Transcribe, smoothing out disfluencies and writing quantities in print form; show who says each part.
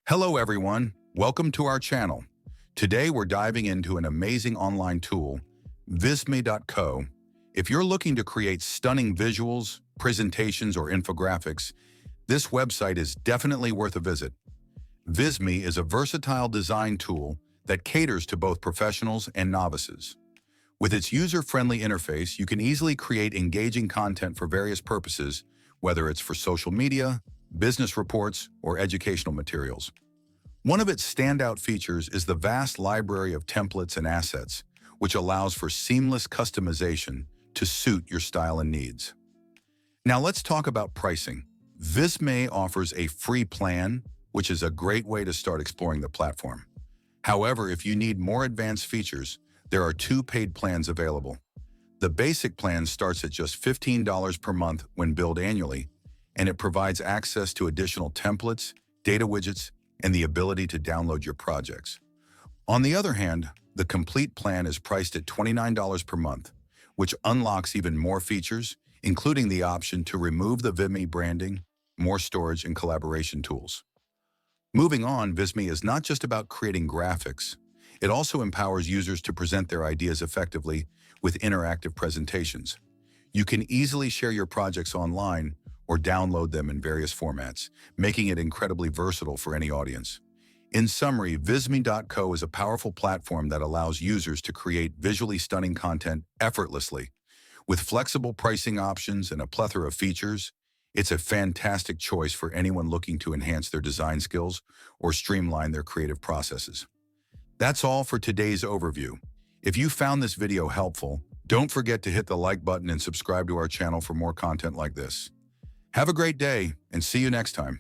Speaker 1: Hello everyone, welcome to our channel. Today we're diving into an amazing online tool, Visme.co. If you're looking to create stunning visuals, presentations, or infographics, this website is definitely worth a visit. Visme is a versatile design tool that caters to both professionals and novices. With its user-friendly interface, you can easily create engaging content for various purposes, whether it's for social media, business reports, or educational materials. One of its standout features is the vast library of templates and assets, which allows for seamless customization to suit your style and needs. Now let's talk about pricing. Visme offers a free plan, which is a great way to start exploring the platform. However, if you need more advanced features, there are two paid plans available. The basic plan starts at just $15 per month when billed annually, and it provides access to additional templates, data widgets, and the ability to download your projects. On the other hand, the complete plan is priced at $29 per month, which unlocks even more features, including the option to remove the Visme branding, more storage, and collaboration tools. Moving on, Visme is not just about creating graphics. It also empowers users to present their ideas effectively with interactive presentations. You can easily share your projects online or download them in various formats, making it incredibly versatile for any audience. In summary, Visme.co is a powerful platform that allows users to create visually stunning content effortlessly. With flexible pricing options and a plethora of features, it's a fantastic choice for anyone looking to enhance their design skills or streamline their creative processes. That's all for today's overview. If you found this video helpful, don't forget to hit the like button and subscribe to our channel for more content like this. Have a great day and see you next time.